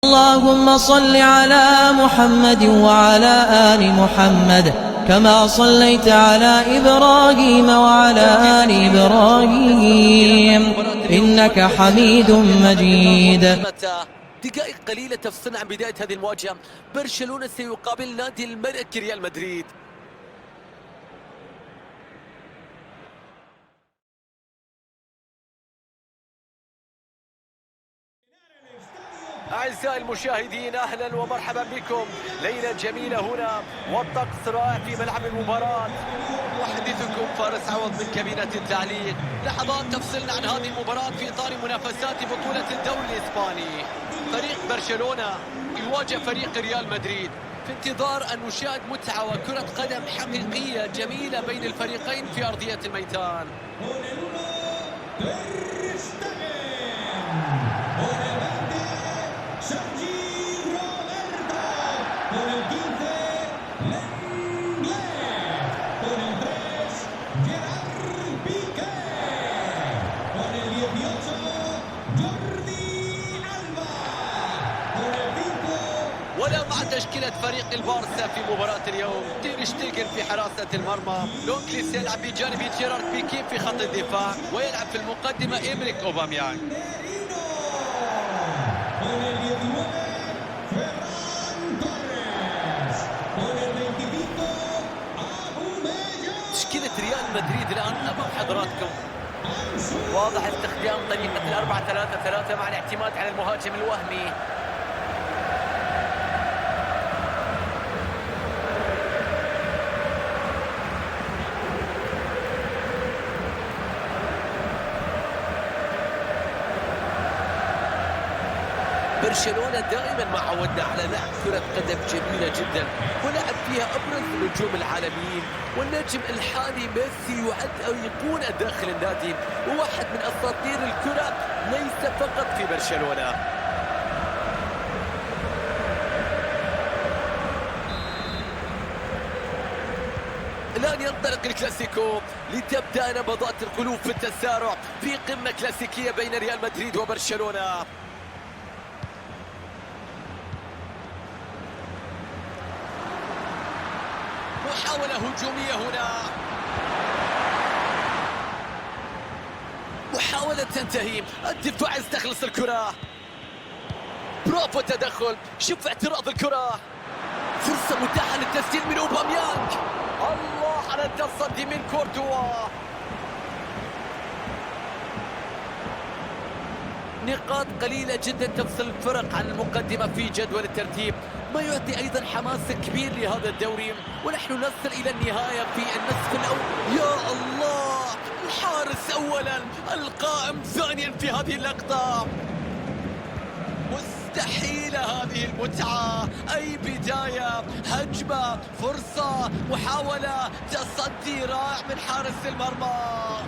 اللهم صل على محمد وعلى آل محمد كما صليت على إبراهيم وعلى آل إبراهيم إنك حميد مجيد. دقائق قليلة تفصلنا عن بداية هذه المواجهة. برشلونة سيقابل نادي الملك ريال مدريد. أعزائي المشاهدين، أهلا ومرحبا بكم. ليلة جميلة هنا والطقس رائع في ملعب المباراة. محدثكم فارس عوض من كابينة التعليق. لحظات تفصلنا عن هذه المباراة في إطار منافسات بطولة الدوري الإسباني. فريق برشلونة يواجه فريق ريال مدريد في انتظار أن نشاهد متعة وكرة قدم حقيقية جميلة بين الفريقين في أرضية الميدان. ولا مع تشكيلة فريق البارسا في مباراة اليوم. تير شتيجن في حراسة المرمى، لونكليس يلعب بجانب جيرارد بيكي في خط الدفاع، ويلعب في المقدمة إيمريك أوباميانغ. تشكيلة ريال مدريد الآن أمام حضراتكم. واضح استخدام طريقة 4-3-3 مع الاعتماد على المهاجم الوهمي. برشلونة دائما ما عودنا على لعب كرة قدم جميلة جدا، ولعب فيها أبرز النجوم العالميين، والنجم الحالي ميسي يعد أيقونة داخل النادي، وواحد من أساطير الكرة ليس فقط في برشلونة. الآن ينطلق الكلاسيكو لتبدأ نبضات القلوب في التسارع في قمة كلاسيكية بين ريال مدريد وبرشلونة. محاولة هجومية هنا، محاولة تنتهي، الدفاع يستخلص الكرة. برافو تدخل، شوف اعتراض الكرة، فرصة متاحة للتسديد من أوباميانغ. الله على التصدي من كورتوا. نقاط قليلة جدا تفصل الفرق عن المقدمة في جدول الترتيب، ما يعطي أيضا حماس كبير لهذا الدوري، ونحن نصل إلى النهاية في النصف الأول. يا الله، الحارس أولا، القائم ثانيا في هذه اللقطة. مستحيلة هذه المتعة، أي بداية، هجمة، فرصة، محاولة، تصدي رائع من حارس المرمى.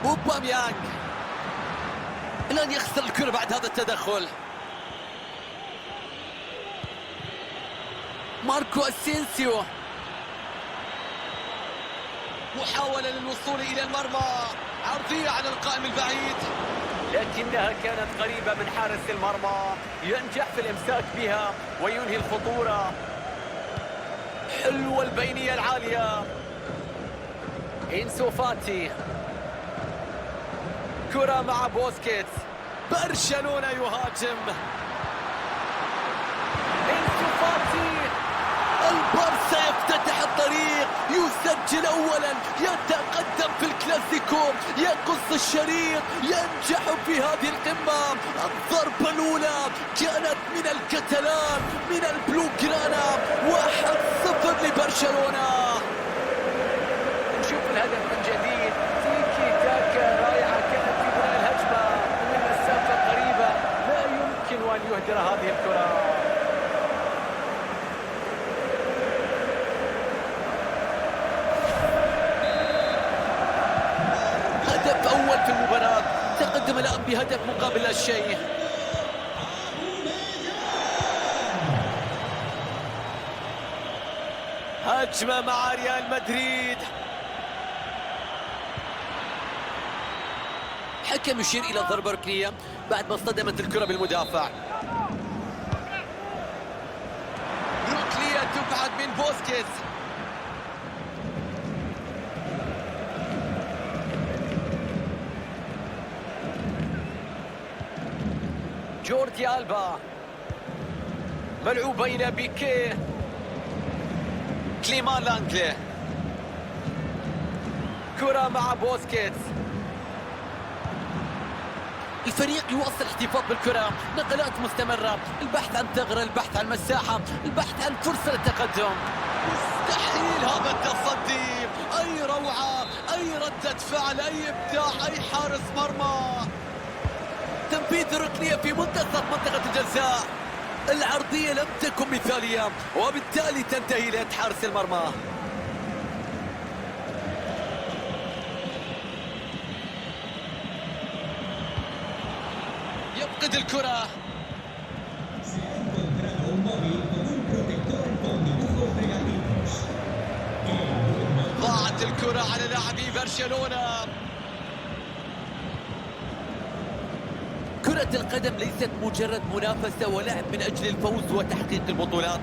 أوباميانغ الآن يخسر الكرة بعد هذا التدخل. ماركو أسينسيو، محاولة للوصول إلى المرمى، عرضية على القائم البعيد، لكنها كانت قريبة من حارس المرمى، ينجح في الإمساك بها وينهي الخطورة. حلوة البينية العالية، إنسو فاتي، كرة مع بوسكيتس، برشلونة يهاجم. إنسو فاتي، البارسا يفتتح الطريق، يسجل أولا، يتقدم في الكلاسيكو، يقص الشريط، ينجح في هذه القمة. الضربة الأولى كانت من الكتالان، من البلوغرانا، 1-0 لبرشلونة. نشوف الهدف من جديد، تيكي تاكا رائعة كانت في بناء الهجمة من مسافة قريبة، لا يمكن أن يهدر هذه الكرة. هدف أول في المباراة، تقدم الآن بهدف مقابل لا شيء. هجمة مع ريال مدريد، الحكم يشير إلى ضربة ركنية بعد ما اصطدمت الكرة بالمدافع. ركنية تبعد من بوسكيتس. جوردي ألبا ملعوب بين بيكي كليمان لانجلي. كرة مع بوسكيتس. الفريق يواصل احتفاظ بالكرة، نقلات مستمرة، البحث عن ثغرة، البحث عن مساحة، البحث عن فرصة للتقدم. مستحيل هذا التصدي، أي روعة، أي ردة فعل، أي إبداع، أي حارس مرمى. تنفيذ ركنية في منتصف منطقة الجزاء. العرضية لم تكن مثالية وبالتالي تنتهي ليد حارس المرمى. يفقد الكرة. ضاعت الكرة على لاعبي برشلونة. كرة القدم ليست مجرد منافسة ولعب من أجل الفوز وتحقيق البطولات،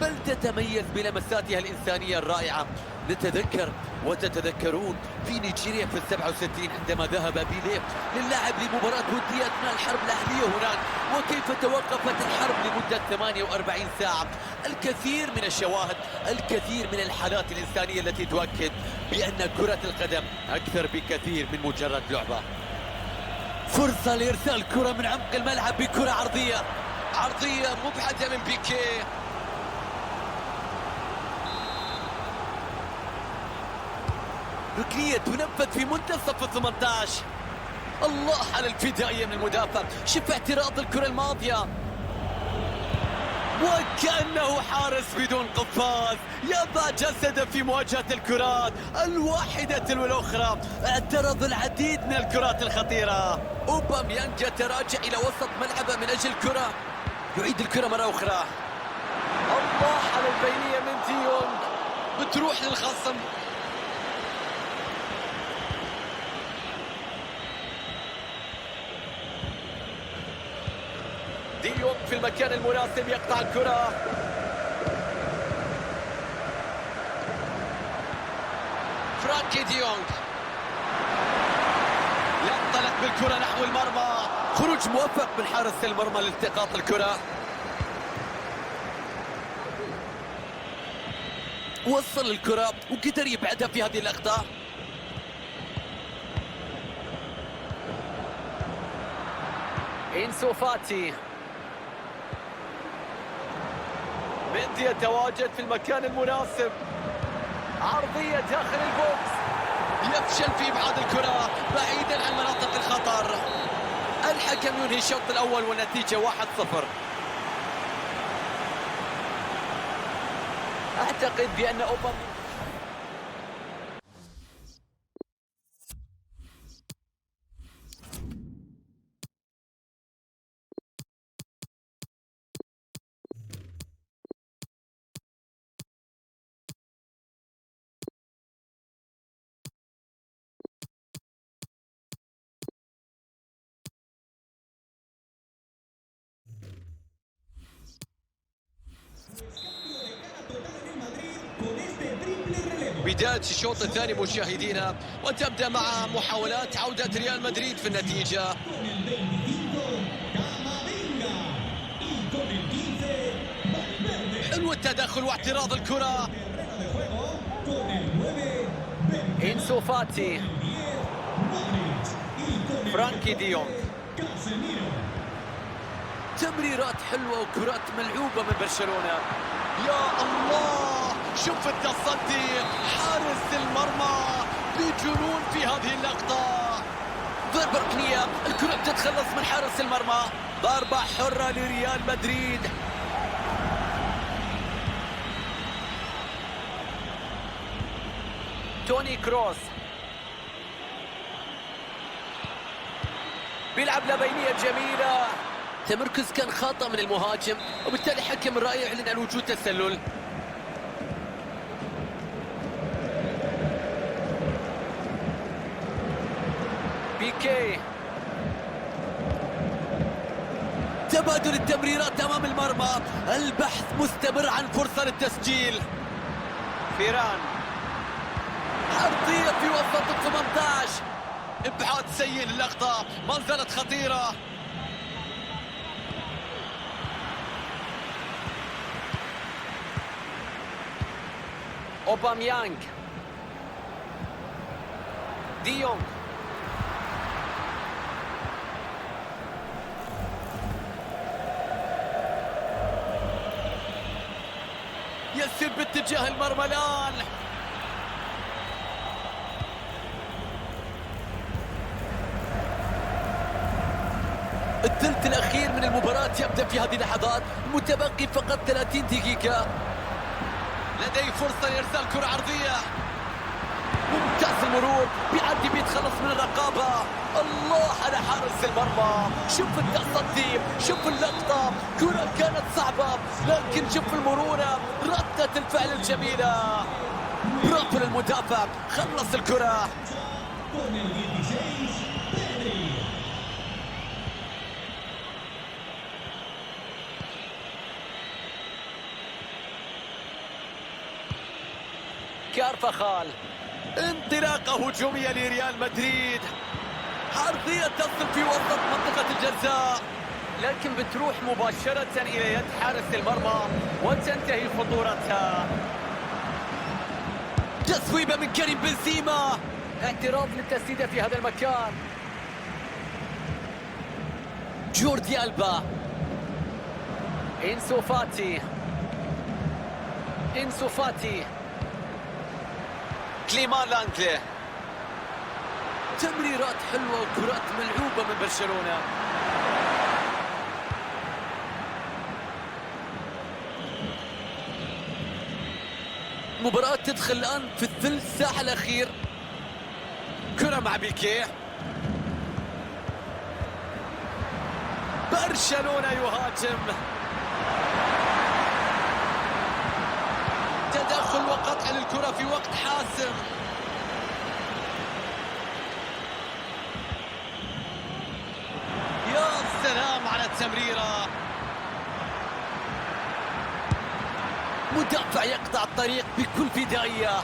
بل تتميز بلمساتها الإنسانية الرائعة. نتذكر وتتذكرون في نيجيريا في 67 عندما ذهب بيليه للعب لمباراة ودية أثناء الحرب الأهلية هناك، وكيف توقفت الحرب لمدة 48 ساعة. الكثير من الشواهد، الكثير من الحالات الإنسانية التي تؤكد بأن كرة القدم أكثر بكثير من مجرد لعبة. فرصة لإرسال كرة من عمق الملعب بكرة عرضية، عرضية مبعدة من بيكي. ركنية تنفذ في منتصف ال 18. الله على الفدائية من المدافع، شوف اعتراض الكرة الماضية وكأنه حارس بدون قفاز يضع جسده في مواجهة الكرات الواحدة والأخرى. اعترض العديد من الكرات الخطيرة. أوباميانج يتراجع إلى وسط ملعبه من أجل الكرة، يعيد الكرة مرة أخرى. الله على البينية من ديونج، بتروح للخصم. ديونج في المكان المناسب يقطع الكرة. فرانكي ديونج ينطلق بالكرة نحو المرمى. خروج موفق من حارس المرمى لالتقاط الكرة. وصل الكرة وقدر يبعدها في هذه اللقطة. إنسو فاتي. مندي يتواجد في المكان المناسب. عرضية داخل البوكس. يفشل في إبعاد الكرة بعيدا عن مناطق الخطر. الحكم ينهي الشوط الأول والنتيجة 1-0. أعتقد بأن أوباميانج بداية الشوط الثاني مشاهدينا، وتبدأ مع محاولات عودة ريال مدريد في النتيجة. حلو التدخل واعتراض الكرة. إنسو فاتي. فرانكي ديونج. تمريرات حلوة وكرات ملعوبة من برشلونة. يا الله، شوف التصدي، حارس المرمى بجنون في هذه اللقطة. ضربة ركنية، الكرة تتخلص من حارس المرمى. ضربة حرة لريال مدريد. توني كروس بيلعب لبينية جميلة. تمركز كان خاطئ من المهاجم، وبالتالي حكم الرأي يعلن عن وجود تسلل. بيكي تبادل التمريرات أمام المرمى، البحث مستمر عن فرصة للتسجيل. فيران، عرضية في وسط ال 18، ابعاد سيء للقطة، ما زالت خطيرة. أوباميانغ، ديونغ، يسير باتجاه المرمى الآن. الثلث الأخير من المباراة يبدأ في هذه اللحظات، متبقي فقط 30 دقيقة. لديه فرصة لإرسال كرة عرضية، ممتاز المرور، بيعدي بيتخلص من الرقابة. الله على حارس المرمى، شوف التصدي، شوف اللقطة، كرة كانت صعبة لكن شوف المرونة، ردة الفعل الجميلة. برافو للمدافع، خلص الكرة. كارفاخال، انطلاقة هجومية لريال مدريد، عرضية تصل في وسط منطقة الجزاء لكن بتروح مباشرة إلى يد حارس المرمى وتنتهي خطورتها. تسويبة من كريم بنزيما، اعتراض للتسديدة في هذا المكان. جوردي ألبا، إنسو فاتي، كليمان لانجلي. تمريرات حلوة وكرات ملعوبة من برشلونة. مباراة تدخل الآن في الثلث ساعة الأخير. كرة مع بيكيه، برشلونة يهاجم، تدخل وقطع للكرة في وقت حاسم. يا سلام على التمريرة، مدافع يقطع الطريق بكل فدائية.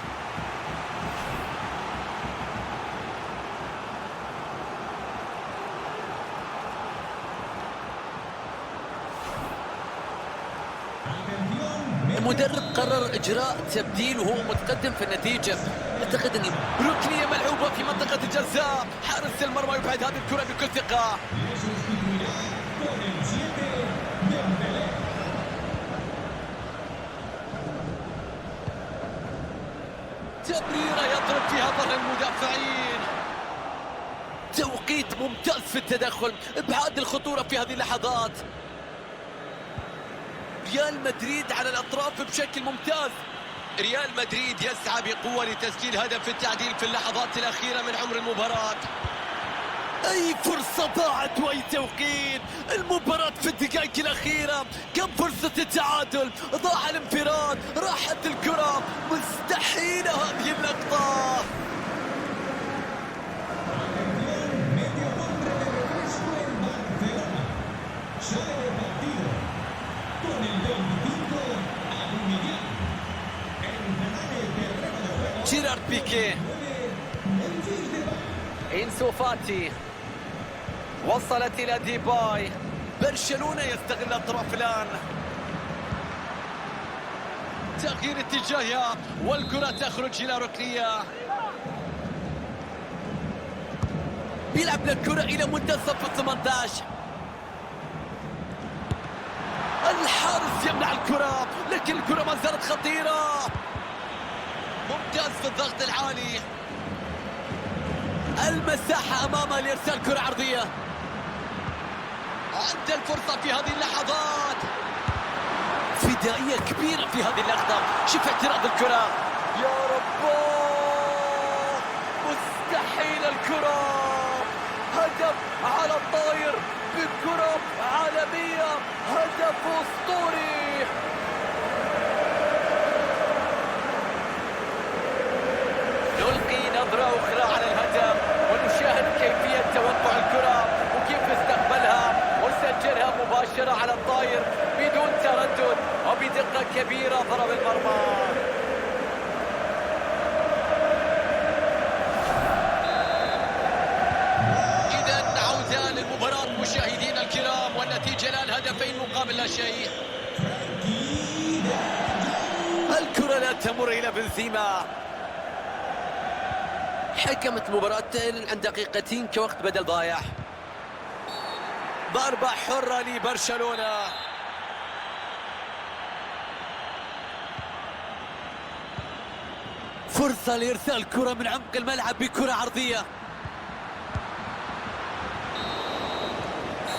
المدرب قرر إجراء تبديل وهو متقدم في النتيجة. أعتقد أن ركنية ملعوبة في منطقة الجزاء، حارس المرمى يبعد هذه الكرة بكل ثقة. تمريرة يضرب فيها ظهر المدافعين، توقيت ممتاز في التدخل، ابعاد الخطورة في هذه اللحظات. ريال مدريد على الأطراف بشكل ممتاز. ريال مدريد يسعى بقوة لتسجيل هدف التعديل في اللحظات الأخيرة من عمر المباراة. أي فرصة ضاعت وأي توقيت، المباراة في الدقائق الأخيرة، كم فرصة التعادل، ضاع الانفراد، راحت الكرة، مستحيلة هذه اللقطة. جيرارد بيكيه، إنسو فاتي، وصلت إلى ديباي. برشلونة يستغل الأطراف الآن، تغيير اتجاهها والكرة تخرج إلى ركنية. بيلعب الكرة إلى منتصف ال 18، الحارس يمنع الكرة لكن الكرة ما زالت خطيرة. ممتاز في الضغط العالي، المساحة أمامه لإرسال كرة عرضية. عنده الفرصة في هذه اللحظات، فدائية كبيرة في هذه اللقطة. شوف اعتراض الكرة، يا رب مستحيل الكرة، هدف على الطاير بكرة عالمية، هدف أسطوري. نلقي نظرة أخرى على الهدف ونشاهد كيفية توقع الكرة وكيف استقبلها وسجلها مباشرة. مباشرة على الطاير بدون تردد وبدقة كبيرة ضرب المرمى. إذا عودة للمباراة مشاهدينا الكرام، والنتيجة الآن هدفين مقابل لا شيء. الكرة لا تمر إلى بنزيما. حكمت مباراة تايلن عن دقيقتين كوقت بدل ضايع. ضربة حرة لبرشلونة. فرصة لإرسال كرة من عمق الملعب بكرة عرضية.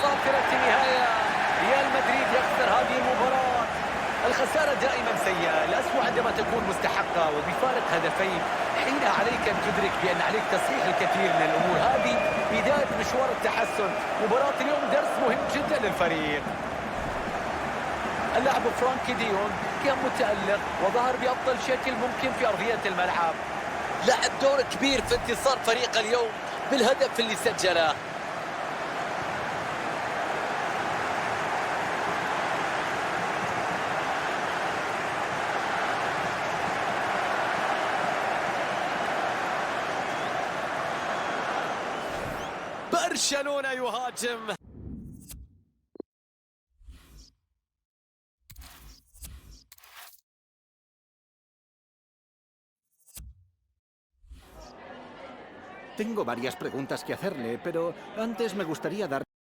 صافرة النهاية، ريال مدريد يخسر هذه المباراة. الخسارة دائما سيئة، الأسوأ عندما تكون مستحقة وبفارق هدفين. حينها عليك أن تدرك بأن عليك تصحيح الكثير من الأمور. هذه بداية مشوار التحسن. مباراة اليوم درس مهم جدا للفريق. اللاعب فرانكي دي يونغ كان متألق وظهر بأفضل شكل ممكن في أرضية الملعب. لعب دور كبير في انتصار فريق اليوم بالهدف اللي سجله. برشلونة يهاجم. Tengo varias preguntas que hacerle, pero antes me gustaría dar...